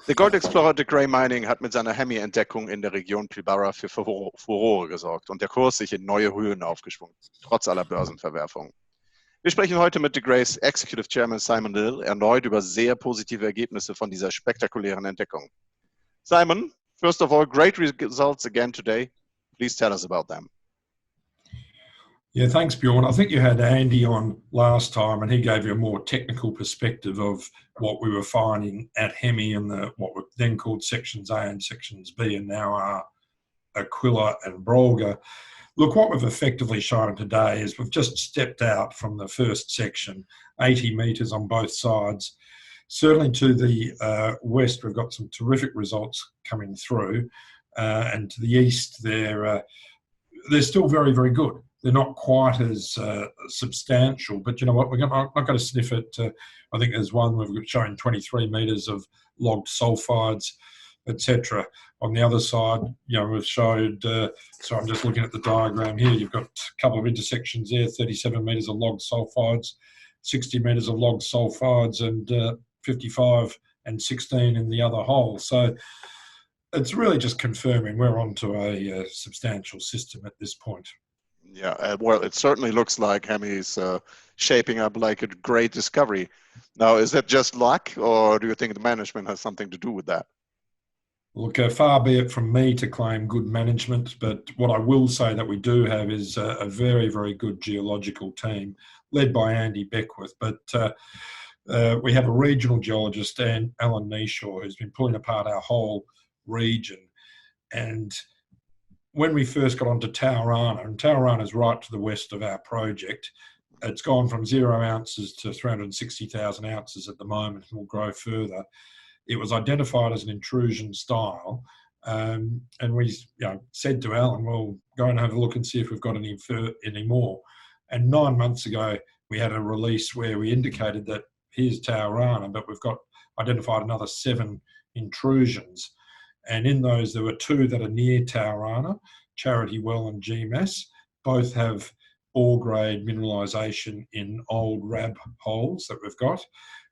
Der Goldexplorer de Grey Mining hat mit seiner Hemi-Entdeckung in der Region Pilbara für Furore gesorgt und der Kurs sich in neue Höhen aufgeschwungen, trotz aller Börsenverwerfungen. Wir sprechen heute mit de Greys Executive Chairman Simon Lill erneut über sehr positive Ergebnisse von dieser spektakulären Entdeckung. Simon, first of all, great results again today. Please tell us about them. Yeah, thanks, Bjorn. I think you had Andy on last time, and he gave you a more technical perspective of what we were finding at Hemi and what were then called sections A and sections B, and now are Aquila and Brolga. Look, what we've effectively shown today is we've just stepped out from the first section, 80 metres on both sides. Certainly to the west, we've got some terrific results coming through, and to the east, they're still very, very good. They're not quite as substantial, but you know what? We're not going to sniff it. I think there's one we've shown 23 metres of logged sulfides, etc. On the other side, you know, we've showed. So I'm just looking at the diagram here. You've got a couple of intersections there: 37 metres of logged sulfides, 60 metres of logged sulfides, and 55 and 16 in the other hole. So it's really just confirming we're onto a substantial system at this point. Yeah, well, it certainly looks like Hemi's shaping up like a great discovery. Now, is that just luck, or do you think the management has something to do with that? Look, far be it from me to claim good management, but what I will say that we do have is a very, very good geological team led by Andy Beckwith. But we have a regional geologist, Alan Neeshaw, who's been pulling apart our whole region. And when we first got onto Taurana, and Taurana is right to the west of our project, it's gone from 0 ounces to 360,000 ounces at the moment and will grow further. It was identified as an intrusion style, and we said to Alan, well, go and have a look and see if we've got any more. And 9 months ago, we had a release where we indicated that here's Taurana, but we've got identified another 7 intrusions. And in those, there were 2 that are near Taurana, Charity Well and Gemäß. Both have ore-grade mineralisation in old RAB holes that we've got.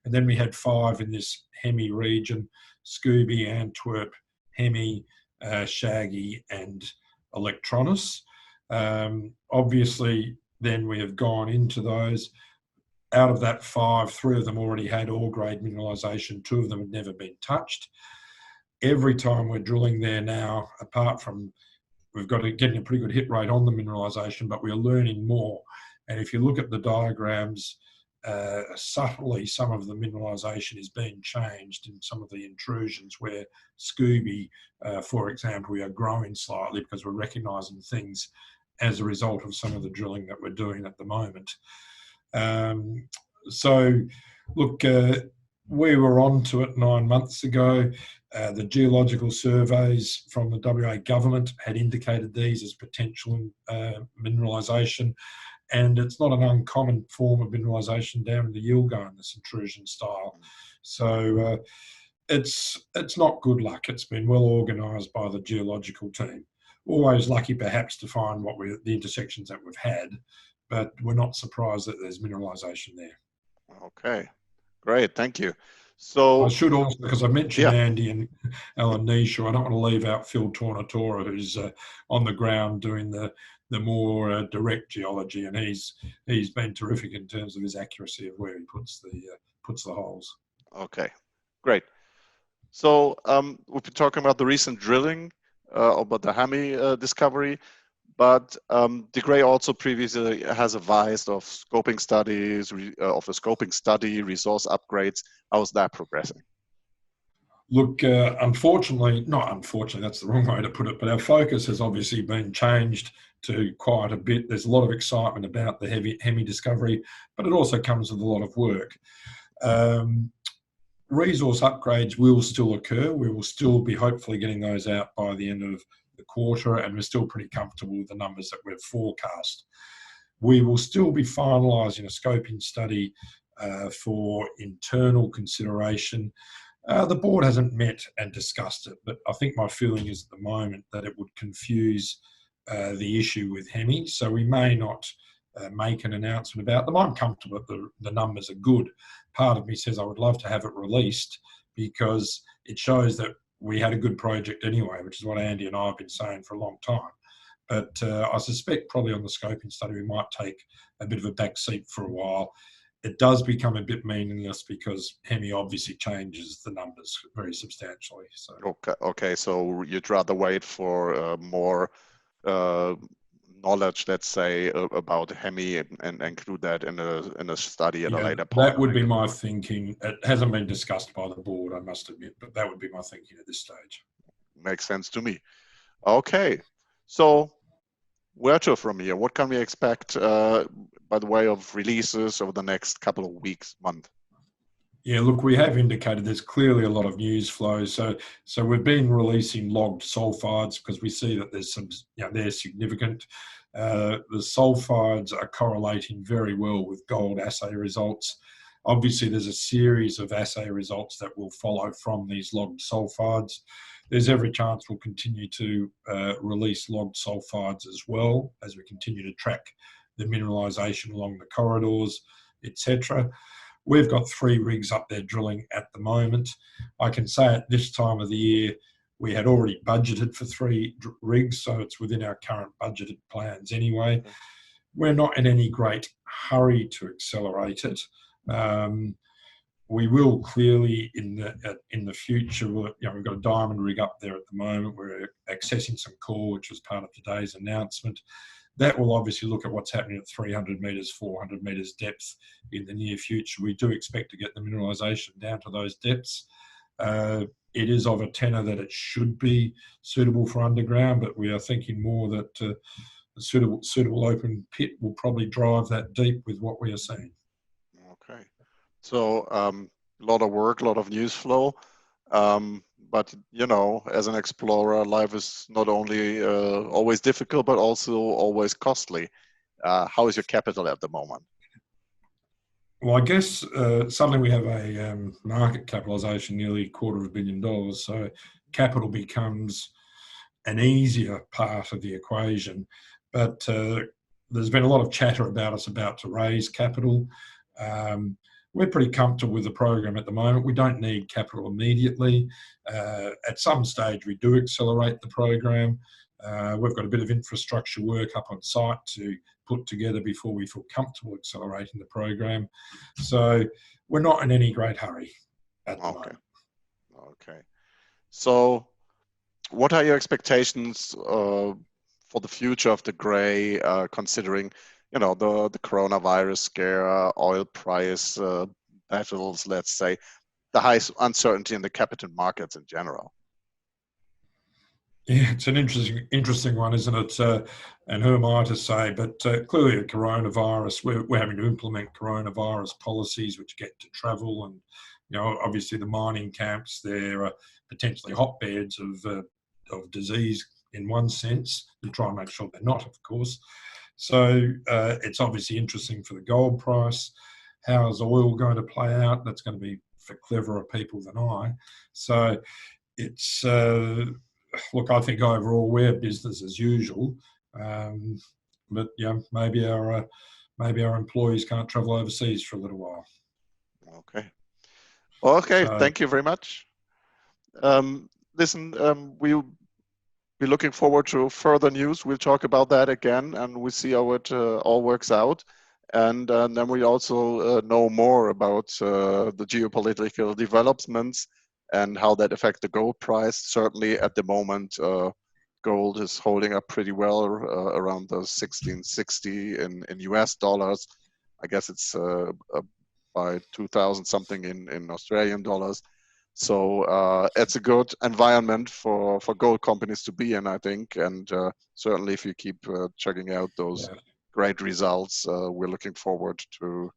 And then we had 5 in this Hemi region, Scooby, Antwerp, Hemi, Shaggy and Electronis. Obviously, then we have gone into those. Out of that 5, 3 of them already had ore-grade mineralisation. 2 of them had never been touched. Every time we're drilling there now, apart from we've got getting a pretty good hit rate on the mineralisation, but we're learning more. And if you look at the diagrams, subtly some of the mineralisation is being changed in some of the intrusions where Scooby, for example, we are growing slightly because we're recognising things as a result of some of the drilling that we're doing at the moment. So, look, we were on to it 9 months ago. The geological surveys from the WA government had indicated these as potential mineralisation, and it's not an uncommon form of mineralisation down in the Yilgarn, this intrusion style. So it's not good luck. It's been well organised by the geological team. Always lucky perhaps to find the intersections that we've had, but we're not surprised that there's mineralisation there. Okay, great, thank you. So I should also, because I mentioned Andy and Alan Neeshaw, I don't want to leave out Phil Tornatora, who's on the ground doing the more direct geology, and he's been terrific in terms of his accuracy of where he puts the holes. Okay, great. So we've been talking about the recent drilling, about the Hemi discovery, but de Grey also previously has advised of scoping studies, resource upgrades. How is that progressing? Look, not unfortunately, that's the wrong way to put it, but our focus has obviously been changed to quite a bit. There's a lot of excitement about the Hemi discovery, but it also comes with a lot of work. Resource upgrades will still occur. We will still be hopefully getting those out by the end of the quarter, and we're still pretty comfortable with the numbers that we've forecast. We will still be finalising a scoping study for internal consideration. The board hasn't met and discussed it, but I think my feeling is at the moment that it would confuse the issue with Hemi, so we may not make an announcement about them. I'm comfortable that the numbers are good. Part of me says I would love to have it released because it shows that we had a good project anyway, which is what Andy and I have been saying for a long time. But I suspect probably on the scoping study, we might take a bit of a back seat for a while. It does become a bit meaningless because Hemi obviously changes the numbers very substantially. So okay. So you'd rather wait for more knowledge, let's say, about Hemi and include that in a study at a later point. That would be my thinking. It hasn't been discussed by the board, I must admit, but that would be my thinking at this stage. Makes sense to me. Okay, so where to from here? What can we expect by the way of releases over the next couple of weeks, month? Yeah, look, we have indicated there's clearly a lot of news flow. So we've been releasing logged sulfides because we see that there's some, they're significant. The sulfides are correlating very well with gold assay results. Obviously, there's a series of assay results that will follow from these logged sulfides. There's every chance we'll continue to release logged sulfides as well as we continue to track the mineralisation along the corridors, etc. We've got 3 rigs up there drilling at the moment. I can say at this time of the year, we had already budgeted for 3 rigs, so it's within our current budgeted plans anyway. We're not in any great hurry to accelerate it. We will clearly in the future. We've got a diamond rig up there at the moment. We're accessing some core, which was part of today's announcement. That will obviously look at what's happening at 300 metres, 400 metres depth in the near future. We do expect to get the mineralisation down to those depths. It is of a tenor that it should be suitable for underground, but we are thinking more that a suitable open pit will probably drive that deep with what we are seeing. Okay. So a lot of work, a lot of news flow. But, as an explorer, life is not only always difficult, but also always costly. How is your capital at the moment? Well, I guess suddenly we have a market capitalisation nearly $250 million. So capital becomes an easier part of the equation. But there's been a lot of chatter about us about to raise capital. We're pretty comfortable with the program at the moment. We don't need capital immediately. At some stage, we do accelerate the program. We've got a bit of infrastructure work up on site to put together before we feel comfortable accelerating the program. So we're not in any great hurry at the moment. Okay. So what are your expectations for the future of the grey, considering the coronavirus scare, oil price battles, let's say, the high uncertainty in the capital markets in general? Yeah, it's an interesting one, isn't it? And who am I to say? But clearly, a coronavirus, we're having to implement coronavirus policies which get to travel, and obviously the mining camps, they're potentially hotbeds of disease in one sense. We try and make sure they're not, of course. So it's obviously interesting for the gold price. How is oil going to play out? That's going to be for cleverer people than I. So it's, look, I think overall we're business as usual. But maybe our employees can't travel overseas for a little while. Okay. So, thank you very much. Listen, we'll be looking forward to further news. We'll talk about that again, and we'll see how it all works out. And then we also know more about the geopolitical developments and how that affect the gold price. Certainly at the moment, gold is holding up pretty well around the 1660 in US dollars. I guess it's by 2000 something in Australian dollars. So it's a good environment for gold companies to be in, I think. And certainly if you keep checking out those great results, we're looking forward to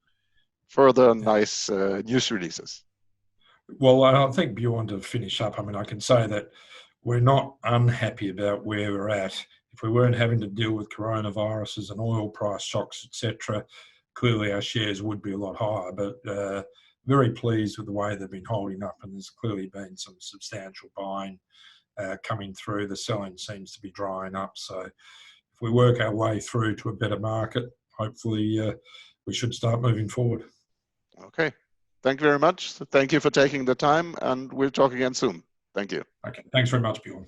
further nice news releases. Well, I think Bjorn, to finish up, I can say that we're not unhappy about where we're at. If we weren't having to deal with coronaviruses and oil price shocks, etc., clearly our shares would be a lot higher. But very pleased with the way they've been holding up, and there's clearly been some substantial buying coming through. The selling seems to be drying up. So if we work our way through to a better market, hopefully we should start moving forward. Okay. Thank you very much. Thank you for taking the time, and we'll talk again soon. Thank you. Okay, thanks very much, Bjorn.